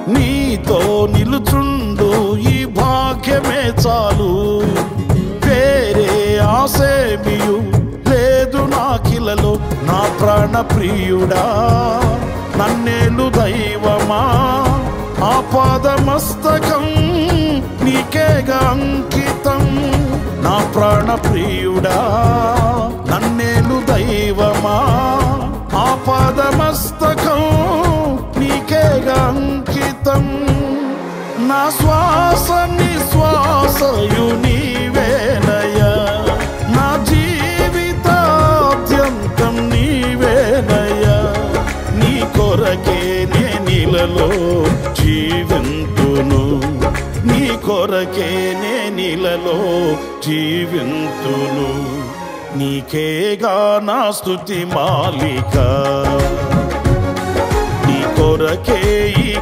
నీతో నిలుచుండు ఈ భాగ్యమే చాలు. వేరే ఆసేమియు లేదు నాకిలలో. నా ప్రాణ ప్రియుడా నన్నేలు దైవమా, ఆపాదమస్తకం నీకేగా అంకితం. నా ప్రాణ ప్రియుడా నన్నేలు దైవమా, ఆపాదమస్తకం నీకేగా అంకితం. నా శ్వాస నిశ్వాసయు నీవేనయ్యా, నా జీవితాద్యంతం నీవేనయ్యా. నీ కొరకే నే నీలలో జీవింతును, నీ కొరకే నే నీలలో జీవింతును. నీకేగా నా స్తుతి మాలిక, నీ కొరకే ఈ